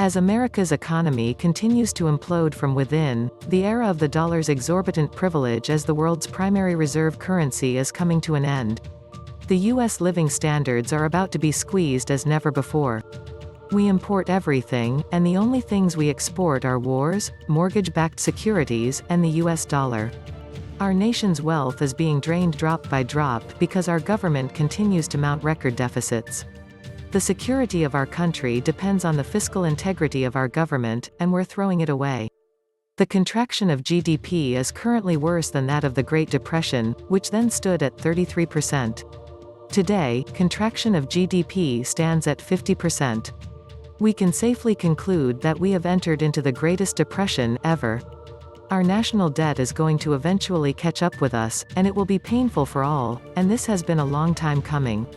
As America's economy continues to implode from within, the era of the dollar's exorbitant privilege as the world's primary reserve currency is coming to an end. The U.S. living standards are about to be squeezed as never before. We import everything, and the only things we export are wars, mortgage-backed securities, and the U.S. dollar. Our nation's wealth is being drained drop by drop because our government continues to mount record deficits. The security of our country depends on the fiscal integrity of our government, and we're throwing it away. The contraction of GDP is currently worse than that of the Great Depression, which then stood at 33%. Today, contraction of GDP stands at 50%. We can safely conclude that we have entered into the greatest depression ever. Our national debt is going to eventually catch up with us, and it will be painful for all, and this has been a long time coming.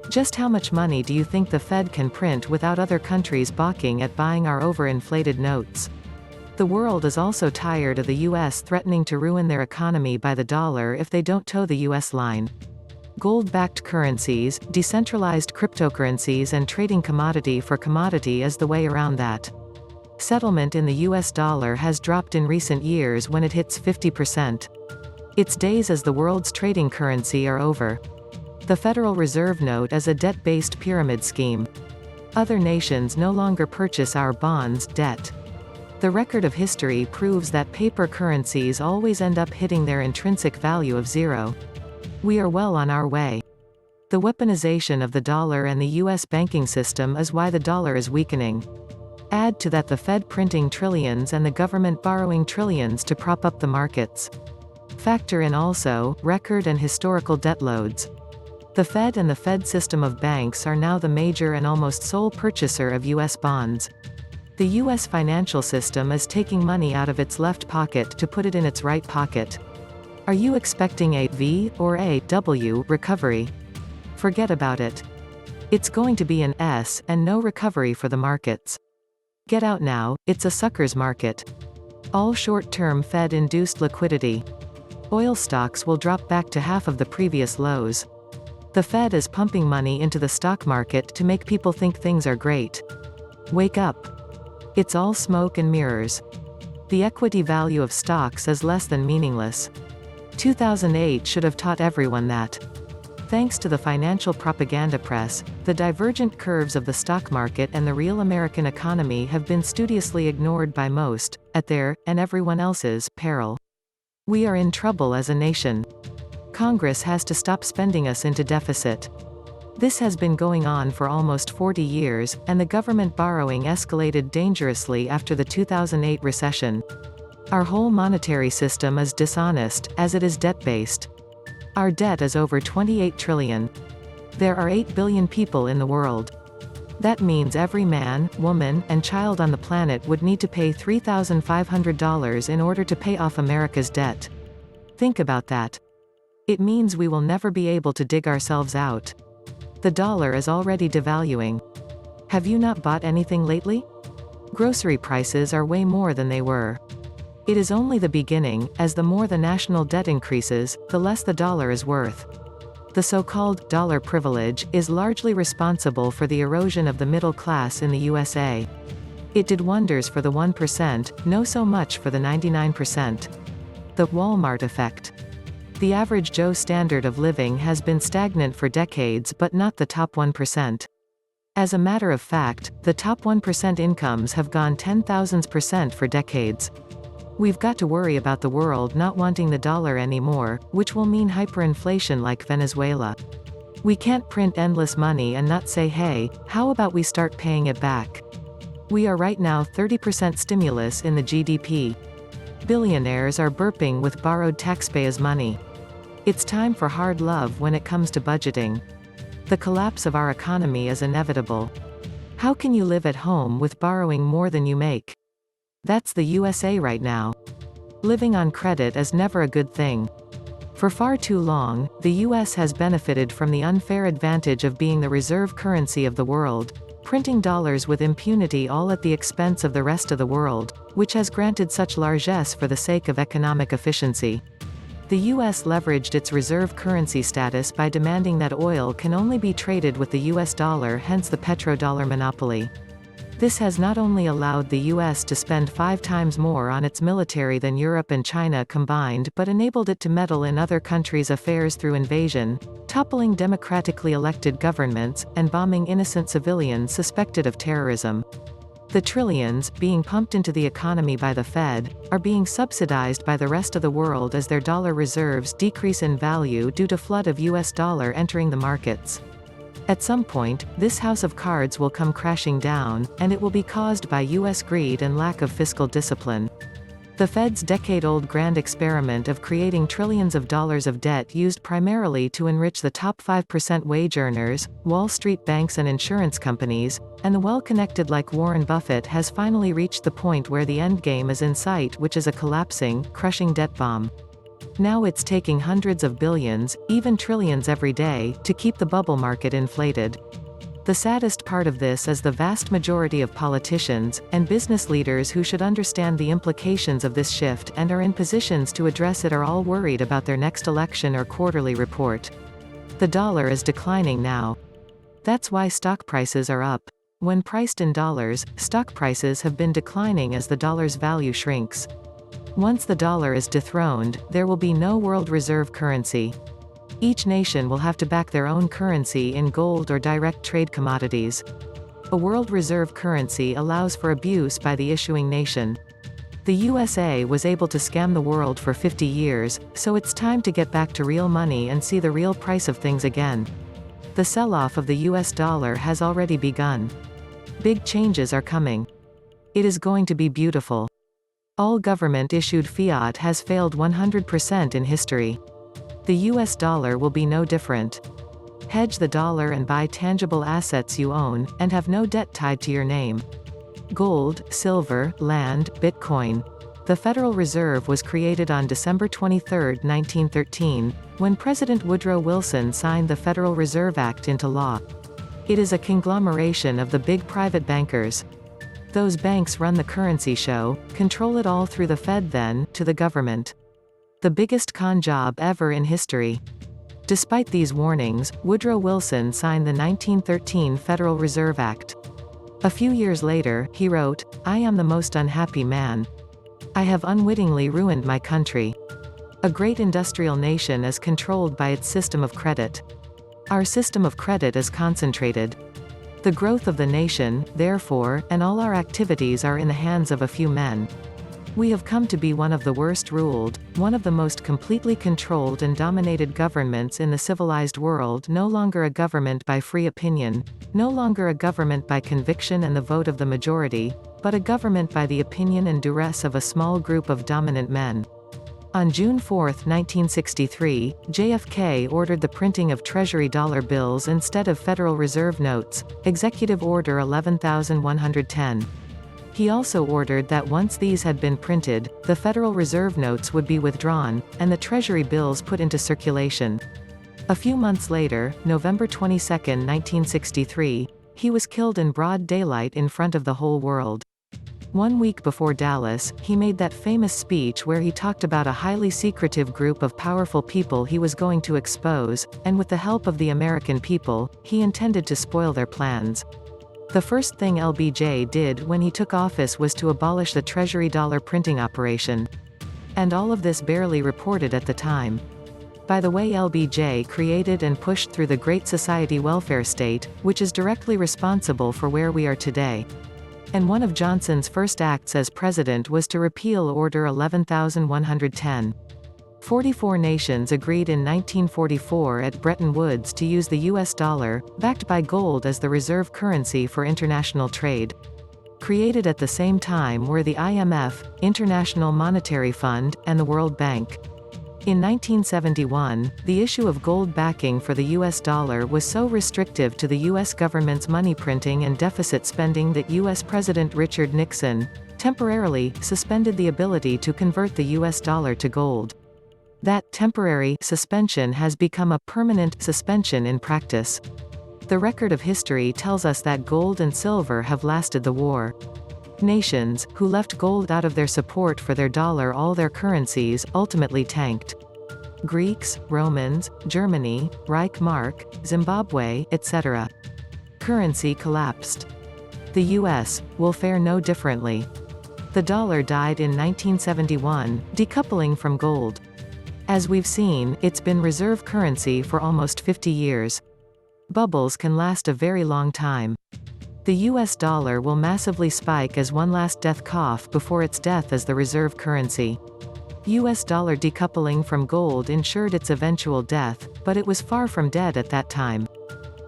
Just how much money do you think the Fed can print without other countries balking at buying our overinflated notes? The world is also tired of the US threatening to ruin their economy by the dollar if they don't toe the US line. Gold-backed currencies, decentralized cryptocurrencies and trading commodity for commodity is the way around that. Settlement in the US dollar has dropped in recent years when it hits 50%. Its days as the world's trading currency are over. The Federal Reserve note is a debt-based pyramid scheme. Other nations no longer purchase our bonds, debt. The record of history proves that paper currencies always end up hitting their intrinsic value of zero. We are well on our way. The weaponization of the dollar and the U.S. banking system is why the dollar is weakening. Add to that the Fed printing trillions and the government borrowing trillions to prop up the markets. Factor in also, record and historical debt loads. The Fed and the Fed system of banks are now the major and almost sole purchaser of U.S. bonds. The U.S. financial system is taking money out of its left pocket to put it in its right pocket. Are you expecting a V or a W recovery? Forget about it. It's going to be an S and no recovery for the markets. Get out now, it's a sucker's market. All short-term Fed-induced liquidity. Oil stocks will drop back to half of the previous lows. The Fed is pumping money into the stock market to make people think things are great. Wake up. It's all smoke and mirrors. The equity value of stocks is less than meaningless. 2008 should have taught everyone that. Thanks to the financial propaganda press, the divergent curves of the stock market and the real American economy have been studiously ignored by most, at their, and everyone else's, peril. We are in trouble as a nation. Congress has to stop spending us into deficit. This has been going on for almost 40 years, and the government borrowing escalated dangerously after the 2008 recession. Our whole monetary system is dishonest, as it is debt-based. Our debt is over 28 trillion. There are 8 billion people in the world. That means every man, woman, and child on the planet would need to pay $3,500 in order to pay off America's debt. Think about that. It means we will never be able to dig ourselves out. The dollar is already devaluing. Have you not bought anything lately? Grocery prices are way more than they were. It is only the beginning, as the more the national debt increases, the less the dollar is worth. The so-called dollar privilege is largely responsible for the erosion of the middle class in the USA. It did wonders for the 1%, no so much for the 99%. The Walmart effect. The average Joe standard of living has been stagnant for decades but not the top 1%. As a matter of fact, the top 1% incomes have gone 10,000% for decades. We've got to worry about the world not wanting the dollar anymore, which will mean hyperinflation like Venezuela. We can't print endless money and not say, hey, how about we start paying it back? We are right now 30% stimulus in the GDP. Billionaires are burping with borrowed taxpayers' money. It's time for hard love when it comes to budgeting. The collapse of our economy is inevitable. How can you live at home with borrowing more than you make? That's the USA right now. Living on credit is never a good thing. For far too long, the US has benefited from the unfair advantage of being the reserve currency of the world, printing dollars with impunity all at the expense of the rest of the world, which has granted such largesse for the sake of economic efficiency. The US leveraged its reserve currency status by demanding that oil can only be traded with the US dollar, hence the petrodollar monopoly. This has not only allowed the US to spend 5 times more on its military than Europe and China combined but enabled it to meddle in other countries' affairs through invasion, toppling democratically elected governments, and bombing innocent civilians suspected of terrorism. The trillions, being pumped into the economy by the Fed, are being subsidized by the rest of the world as their dollar reserves decrease in value due to flood of US dollar entering the markets. At some point, this house of cards will come crashing down, and it will be caused by US greed and lack of fiscal discipline. The Fed's decade-old grand experiment of creating trillions of dollars of debt used primarily to enrich the top 5% wage earners, Wall Street banks and insurance companies, and the well-connected like Warren Buffett has finally reached the point where the endgame is in sight, which is a collapsing, crushing debt bomb. Now it's taking hundreds of billions, even trillions every day, to keep the bubble market inflated. The saddest part of this is the vast majority of politicians, and business leaders who should understand the implications of this shift and are in positions to address it are all worried about their next election or quarterly report. The dollar is declining now. That's why stock prices are up. When priced in dollars, stock prices have been declining as the dollar's value shrinks. Once the dollar is dethroned, there will be no world reserve currency. Each nation will have to back their own currency in gold or direct trade commodities. A world reserve currency allows for abuse by the issuing nation. The USA was able to scam the world for 50 years, so it's time to get back to real money and see the real price of things again. The sell-off of the US dollar has already begun. Big changes are coming. It is going to be beautiful. All government-issued fiat has failed 100% in history. The US dollar will be no different. Hedge the dollar and buy tangible assets you own, and have no debt tied to your name. Gold, silver, land, Bitcoin. The Federal Reserve was created on December 23, 1913, when President Woodrow Wilson signed the Federal Reserve Act into law. It is a conglomeration of the big private bankers. Those banks run the currency show, control it all through the Fed then, to the government. The biggest con job ever in history. Despite these warnings, Woodrow Wilson signed the 1913 Federal Reserve Act. A few years later, he wrote, "I am the most unhappy man. I have unwittingly ruined my country. A great industrial nation is controlled by its system of credit. Our system of credit is concentrated. The growth of the nation, therefore, and all our activities are in the hands of a few men. We have come to be one of the worst ruled, one of the most completely controlled and dominated governments in the civilized world, no longer a government by free opinion, no longer a government by conviction and the vote of the majority, but a government by the opinion and duress of a small group of dominant men." On June 4, 1963, JFK ordered the printing of Treasury dollar bills instead of Federal Reserve notes, Executive Order 11,110. He also ordered that once these had been printed, the Federal Reserve notes would be withdrawn, and the Treasury bills put into circulation. A few months later, November 22, 1963, he was killed in broad daylight in front of the whole world. 1 week before Dallas, he made that famous speech where he talked about a highly secretive group of powerful people he was going to expose, and with the help of the American people, he intended to spoil their plans. The first thing LBJ did when he took office was to abolish the Treasury dollar printing operation. And all of this barely reported at the time. By the way, LBJ created and pushed through the Great Society welfare state, which is directly responsible for where we are today. And one of Johnson's first acts as president was to repeal Order 11,110. 44 nations agreed in 1944 at Bretton Woods to use the US dollar, backed by gold as the reserve currency for international trade. Created at the same time were the IMF, International Monetary Fund, and the World Bank. In 1971, the issue of gold backing for the US dollar was so restrictive to the US government's money printing and deficit spending that US President Richard Nixon temporarily suspended the ability to convert the US dollar to gold. That temporary suspension has become a permanent suspension in practice. The record of history tells us that gold and silver have lasted the war. Nations, who left gold out of their support for their dollar, all their currencies, ultimately tanked. Greeks, Romans, Germany, Reich Mark, Zimbabwe, etc. Currency collapsed. The US will fare no differently. The dollar died in 1971, decoupling from gold. As we've seen, it's been reserve currency for almost 50 years. Bubbles can last a very long time. The US dollar will massively spike as one last death cough before its death as the reserve currency. US dollar decoupling from gold ensured its eventual death, but it was far from dead at that time.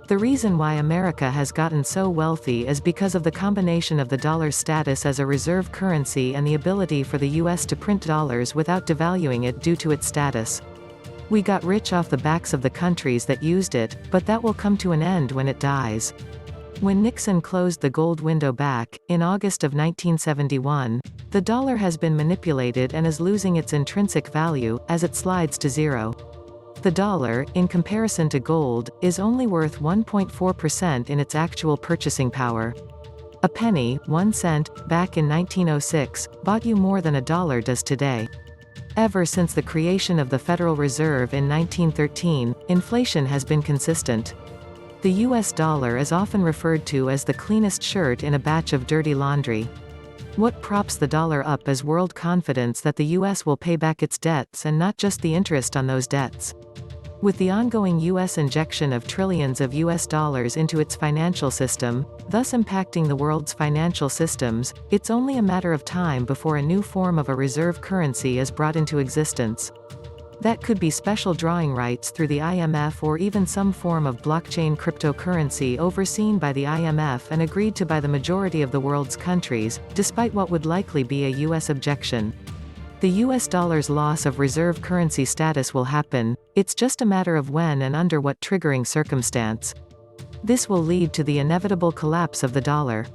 The reason why America has gotten so wealthy is because of the combination of the dollar's status as a reserve currency and the ability for the US to print dollars without devaluing it due to its status. We got rich off the backs of the countries that used it, but that will come to an end when it dies. When Nixon closed the gold window back, in August of 1971, the dollar has been manipulated and is losing its intrinsic value, as it slides to zero. The dollar, in comparison to gold, is only worth 1.4% in its actual purchasing power. A penny, 1 cent, back in 1906, bought you more than a dollar does today. Ever since the creation of the Federal Reserve in 1913, inflation has been consistent. The US dollar is often referred to as the cleanest shirt in a batch of dirty laundry. What props the dollar up is world confidence that the US will pay back its debts and not just the interest on those debts. With the ongoing US injection of trillions of US dollars into its financial system, thus impacting the world's financial systems, it's only a matter of time before a new form of a reserve currency is brought into existence. That could be special drawing rights through the IMF or even some form of blockchain cryptocurrency overseen by the IMF and agreed to by the majority of the world's countries, despite what would likely be a US objection. The US dollar's loss of reserve currency status will happen, it's just a matter of when and under what triggering circumstance. This will lead to the inevitable collapse of the dollar.